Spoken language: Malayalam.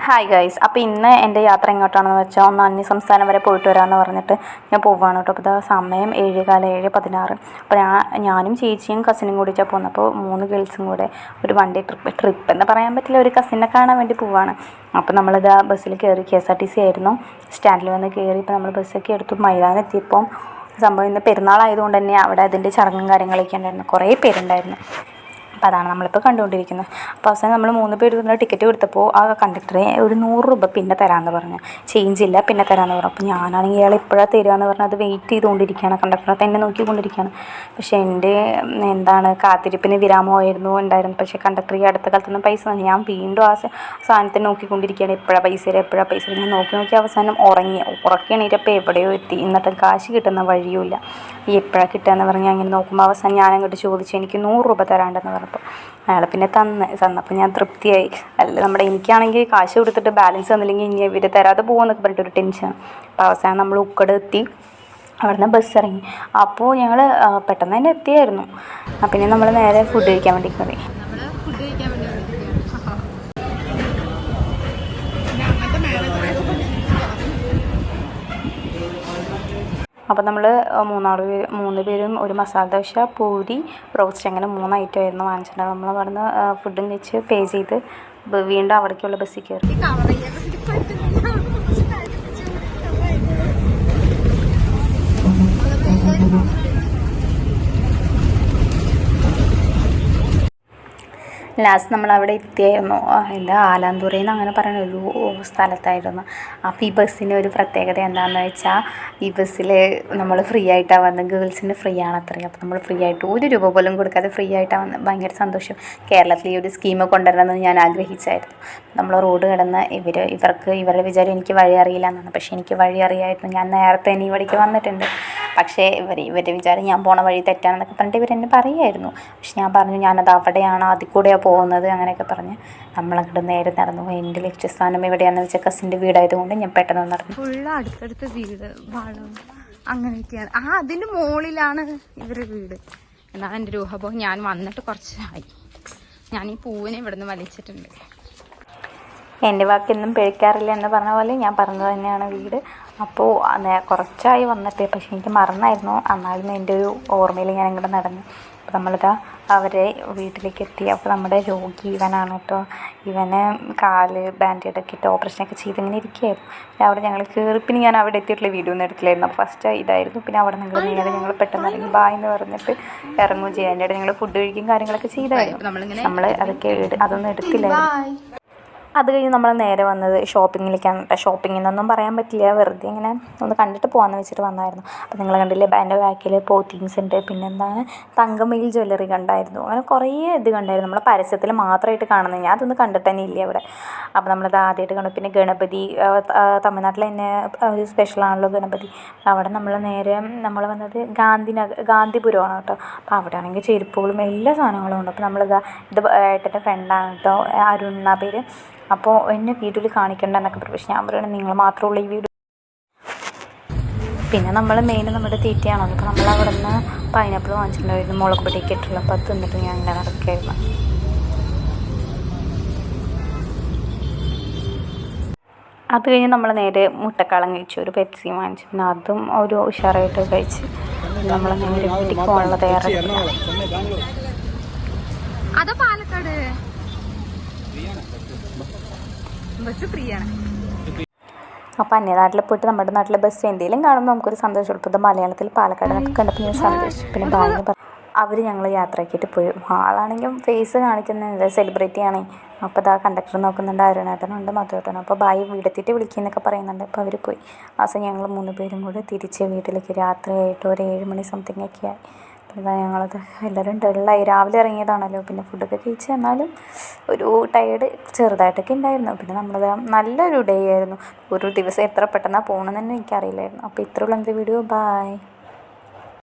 ഹായ് ഗൈസ്, അപ്പോൾ ഇന്ന് എൻ്റെ യാത്ര എങ്ങോട്ടാണെന്ന് വെച്ചാൽ ഒന്ന് അന്യസംസ്ഥാനം വരെ പോയിട്ട് വരാമെന്ന് പറഞ്ഞിട്ട് ഞാൻ പോവുകയാണ് കേട്ടോ. അപ്പോൾ സമയം 7:16. അപ്പോൾ ഞാനും ചേച്ചിയും കസിനും കൂടിയിട്ടാണ് പോകുന്നത്. അപ്പോൾ 3 ഗേൾസും കൂടെ ഒരു വൺ ഡേ ട്രിപ്പ് എന്ന് പറയാൻ പറ്റില്ല, ഒരു കസിനെ കാണാൻ വേണ്ടി പോവുകയാണ്. അപ്പോൾ നമ്മളിതാ ബസ്സിൽ കയറി, KSRTC ആയിരുന്നു. സ്റ്റാൻഡിൽ വന്ന് കയറി ഇപ്പോൾ നമ്മൾ ബസ്സൊക്കെ എടുത്തു മൈതാനം എത്തിയപ്പോൾ സംഭവം ഇന്ന് പെരുന്നാളായതുകൊണ്ട് തന്നെ അവിടെ അതിൻ്റെ ചടങ്ങും കാര്യങ്ങളൊക്കെ ഉണ്ടായിരുന്നു, കുറേ പേരുണ്ടായിരുന്നു. അപ്പോൾ അതാണ് നമ്മളിപ്പോൾ കണ്ടുകൊണ്ടിരിക്കുന്നത്. അപ്പോൾ അവസാനം നമ്മൾ 3 പേര് ഇരുന്ന് ടിക്കറ്റ് കൊടുത്തപ്പോൾ ആ കണ്ടക്ടറെ ഒരു 100 രൂപ പിന്നെ തരാമെന്ന് പറഞ്ഞു, ചേഞ്ച് ഇല്ല പിന്നെ തരാമെന്ന് പറഞ്ഞു. അപ്പോൾ ഞാനാണെങ്കിൽ ഇയാൾ ഇപ്പോഴാണ് തരികയെന്ന് പറഞ്ഞാൽ അത് വെയിറ്റ് ചെയ്തുകൊണ്ടിരിക്കുകയാണ്, കണ്ടക്ടറെ തന്നെ നോക്കിക്കൊണ്ടിരിക്കുകയാണ്. പക്ഷേ എൻ്റെ കാത്തിരിപ്പിന് വിരാമമായിരുന്നു ഉണ്ടായിരുന്നു. പക്ഷേ കണ്ടക്ടർ ഈ അടുത്ത കാലത്തൊന്നും പൈസ തന്നെ, ഞാൻ വീണ്ടും ആ സാധനത്തെ നോക്കിക്കൊണ്ടിരിക്കുകയാണ്, എപ്പോഴാണ് പൈസ തരിക എപ്പോഴാണ് പൈസ തരിക. ഞാൻ നോക്കി അവസാനം ഉറക്കിയണീറ്റപ്പോൾ എവിടെയോ എത്തി, എന്നിട്ട് കാശ് കിട്ടുന്ന വഴിയുമില്ല. ഈ എപ്പോഴാണ് കിട്ടുകയെന്ന് പറഞ്ഞാൽ അങ്ങനെ നോക്കുമ്പോൾ അവസാനം ഞാനങ്ങോട്ട് ചോദിച്ചു, എനിക്ക് 100 രൂപ തരാണ്ടെന്ന് പറഞ്ഞപ്പോൾ അയാൾ പിന്നെ തന്നപ്പോൾ ഞാൻ തൃപ്തിയായി. എനിക്കാണെങ്കിൽ കാശ് കൊടുത്തിട്ട് ബാലൻസ് തന്നില്ലെങ്കിൽ ഇനി ഇവർ തരാതെ പോകുമെന്നൊക്കെ പറഞ്ഞിട്ടൊരു ടെൻഷൻ. അപ്പോൾ അവസാനം നമ്മൾ ഉക്കട് എത്തി, അവിടുന്ന് ബസ് ഇറങ്ങി. അപ്പോൾ ഞങ്ങൾ പെട്ടെന്ന് തന്നെ എത്തിയായിരുന്നു. പിന്നെ നമ്മൾ നേരെ ഫുഡ് കഴിക്കാൻ വേണ്ടി കയറി. അപ്പോൾ നമ്മൾ 3 പേരും ഒരു മസാല ദോശ, പൂരി, റോസ്റ്റ് അങ്ങനെ 3 ഐറ്റം ആയിരുന്നു വാങ്ങിച്ചിട്ടുണ്ടായിരുന്നു. നമ്മൾ അവിടുന്ന് ഫുഡും കഴിച്ച് പേ ചെയ്ത് വീണ്ടും അവിടേക്കുള്ള ബസ്സിൽ കയറി. ലാസ്റ്റ് നമ്മളവിടെ എത്തിയായിരുന്നു. ആലാന്തൂരയിൽ നിന്ന് അങ്ങനെ പറയുന്ന ഒരു സ്ഥലത്തായിരുന്നു. അപ്പോൾ ഈ ബസ്സിന് ഒരു പ്രത്യേകത എന്താണെന്ന് വെച്ചാൽ, ഈ ബസ്സിൽ നമ്മൾ ഫ്രീ ആയിട്ടാണ് വന്നത്, ഗേൾസിന് ഫ്രീ ആണ് അത്രയും. അപ്പോൾ നമ്മൾ ഫ്രീ ആയിട്ട് 1 രൂപ പോലും കൊടുക്കാതെ ഫ്രീ ആയിട്ടാണ് വന്നത്. ഭയങ്കര സന്തോഷം. കേരളത്തിൽ ഈ ഒരു സ്കീം കൊണ്ടുവരണമെന്ന് ഞാൻ ആഗ്രഹിച്ചായിരുന്നു. നമ്മൾ റോഡ് കിടന്ന് ഇവരുടെ വിചാരം എനിക്ക് വഴി അറിയില്ല എന്നാണ്. പക്ഷേ എനിക്ക് വഴി അറിയായിരുന്നു, ഞാൻ നേരത്തെ തന്നെ ഇവിടേക്ക് വന്നിട്ടുണ്ട്. പക്ഷേ ഇവരുടെ വിചാരം ഞാൻ പോണ വഴി തെറ്റാണെന്നൊക്കെ പറഞ്ഞിട്ട് ഇവരെന്നെ പറയുമായിരുന്നു. പക്ഷെ ഞാൻ പറഞ്ഞു ഞാനത് അവിടെയാണ്, അതിൽ കൂടെയാണ് പോകുന്നത് അങ്ങനെയൊക്കെ പറഞ്ഞ് നമ്മളങ്ങോട്ട് നേരെ നടന്നു. എൻ്റെ ലക്ഷ്യസ്ഥാനം എവിടെയാണെന്ന് വെച്ചാൽ കസിൻ്റെ വീടായതുകൊണ്ട് ഞാൻ പെട്ടെന്ന് നടന്നു. ഫുള്ള് അടുത്തടുത്ത വീട്, വളം അങ്ങനെയൊക്കെയാണ്. അതിൻ്റെ മുകളിലാണ് ഇവരുടെ വീട്. എന്നാണ് എൻ്റെ രൂപം. ഞാൻ വന്നിട്ട് കുറച്ചായി. ഞാൻ ഈ പൂവിനെ ഇവിടുന്ന് വലിച്ചിട്ടുണ്ട്. എൻ്റെ വാക്കൊന്നും പിഴയ്ക്കാറില്ല എന്ന് പറഞ്ഞ പോലെ ഞാൻ പറഞ്ഞത് തന്നെയാണ് വീട്. അപ്പോൾ കുറച്ചായി വന്നിട്ട്, പക്ഷേ എനിക്ക് മറന്നായിരുന്നു. എന്നാലും എൻ്റെ ഒരു ഓർമ്മയിൽ ഞാൻ ഇങ്ങോട്ട് നടന്നു. അപ്പോൾ നമ്മളിതാ അവരെ വീട്ടിലേക്ക് എത്തി. അപ്പോൾ നമ്മുടെ രോഗി ഇവനാണ് കേട്ടോ. ഇവന് കാല് ബാൻഡേഡൊക്കെ ഇട്ട് ഓപ്പറേഷനൊക്കെ ചെയ്ത് ഇങ്ങനെ ഇരിക്കുകയായിരുന്നു. അവിടെ ഞങ്ങൾ കയറി, പിന്നെ ഞാൻ അവിടെ എത്തിയിട്ടുള്ള വീഡിയോ ഒന്നും എടുത്തില്ലായിരുന്നു. അപ്പോൾ ഫസ്റ്റ് ഇതായിരുന്നു. പിന്നെ അവിടെ ഞങ്ങൾ പെട്ടെന്ന് ഇറങ്ങി ബായ് എന്ന് പറഞ്ഞിട്ട് ഇറങ്ങുകയും ചെയ്യാം. അതിൻ്റെ ഇടയിൽ ഞങ്ങൾ ഫുഡ് കഴിക്കുകയും കാര്യങ്ങളൊക്കെ ചെയ്തായിരുന്നു. നമ്മൾ അതൊന്നും എടുത്തില്ലായിരുന്നു. അത് കഴിഞ്ഞ് നമ്മൾ നേരെ വന്നത് ഷോപ്പിങ്ങിലേക്കാണ് കേട്ടോ. ഷോപ്പിങ്ങിനൊന്നും പറയാൻ പറ്റില്ല, വെറുതെ ഇങ്ങനെ ഒന്ന് കണ്ടിട്ട് പോകാമെന്ന് വെച്ചിട്ട് വന്നായിരുന്നു. അപ്പോൾ നിങ്ങൾ കണ്ടില്ലേ, എൻ്റെ ബാക്കിൽ പോത്തീൻസ് ഉണ്ട്, പിന്നെന്താണ് തങ്കമയിൽ ജ്വല്ലറി കണ്ടായിരുന്നു. അങ്ങനെ കുറേ ഇത് കണ്ടായിരുന്നു. നമ്മൾ പരസ്യത്തിൽ മാത്രമായിട്ട് കാണുന്നത്, ഞാൻ അതൊന്നും കണ്ടിട്ട് തന്നെ ഇല്ല അവിടെ. അപ്പോൾ നമ്മളത് ആദ്യമായിട്ട് കണ്ടു. പിന്നെ ഗണപതി, തമിഴ്നാട്ടിൽ തന്നെ ഒരു സ്പെഷ്യലാണല്ലോ ഗണപതി. അവിടെ നമ്മൾ വന്നത് ഗാന്ധിപുരമാണ് കേട്ടോ. അപ്പോൾ അവിടെ ആണെങ്കിൽ ചെരുപ്പുകളും എല്ലാ സാധനങ്ങളും ഉണ്ട്. അപ്പോൾ ഇത് ഏട്ടൻ്റെ ഫ്രണ്ടാണ് കേട്ടോ, അരുൺ എന്നാ പേര്. അപ്പോൾ എന്നെ വീഡിയോയിൽ കാണിക്കണ്ട എന്നൊക്കെ പറയും. പക്ഷെ ഞാൻ പറയുന്നത് നിങ്ങൾ മാത്രമുള്ള ഈ വീഡിയോ. പിന്നെ നമ്മൾ മെയിൻ നമ്മുടെ തീറ്റയാണോ. അപ്പോൾ നമ്മൾ അവിടെ നിന്ന് പൈനാപ്പിൾ വാങ്ങിച്ചിട്ടുണ്ടായിരുന്നു, മുളക് പൊടിയൊക്കെ ഇട്ടുള്ള. അപ്പോൾ അത് തിന്നിട്ട് ഞാൻ ഇങ്ങനെ നടക്കുകയായിരുന്നു. അത് കഴിഞ്ഞ് നമ്മൾ നേരെ മുട്ടക്കളം കഴിച്ചു, ഒരു പെപ്സി വാങ്ങിച്ചു. പിന്നെ അതും ഒരു ഉഷാറായിട്ട് കഴിച്ച് നമ്മൾ നേരെ വീട്ടിൽ പോകാനുള്ള തയ്യാറെടുപ്പില്ല. അതോ പാലക്കാട് ബസ് ഫ്രീ ആണ്. അപ്പോൾ അന്യനാട്ടിൽ പോയിട്ട് നമ്മുടെ നാട്ടിലെ ബസ് എന്തെങ്കിലും കാണുമ്പോൾ നമുക്കൊരു സന്തോഷം. ഇപ്പോൾ മലയാളത്തിൽ പാലക്കാട് എന്നൊക്കെ കണ്ടപ്പോൾ ഞാൻ സന്തോഷിച്ചു. പിന്നെ ഭാര്യ അവർ ഞങ്ങൾ യാത്രയാക്കിയിട്ട് പോയി. ആളാണെങ്കിൽ ഫേസ് കാണിക്കുന്നില്ല, സെലിബ്രിറ്റി ആണ്. അപ്പോൾ ഇതാ കണ്ടക്ടർ നോക്കുന്നുണ്ട്, അരുണേട്ടനുണ്ട്, മധുവേട്ടനും. അപ്പോൾ ഭാര്യ വീടെത്തിയിട്ട് വിളിക്കുന്നൊക്കെ പറയുന്നുണ്ട്. അപ്പോൾ അവർ പോയി. ഞങ്ങൾ 3 പേരും കൂടെ തിരിച്ച് വീട്ടിലേക്ക് രാത്രിയായിട്ട് ഒരു 7 മണി സംതിങ് ഒക്കെ ആയി. പിന്നെ ഞങ്ങളത് എല്ലാവരും ഡള്ളായി. രാവിലെ ഇറങ്ങിയതാണല്ലോ, പിന്നെ ഫുഡൊക്കെ കഴിച്ച്. എന്നാലും ഒരു ടയേർഡ് ചെറുതായിട്ടൊക്കെ ഉണ്ടായിരുന്നു. പിന്നെ നമ്മളത് നല്ലൊരു ഡേ ആയിരുന്നു. ഒരു ദിവസം എത്ര പെട്ടെന്നാണ് പോകണമെന്ന് തന്നെ എനിക്കറിയില്ലായിരുന്നു. അപ്പോൾ ഇത്രയുള്ള എൻ്റെ വീഡിയോ. ബായ്.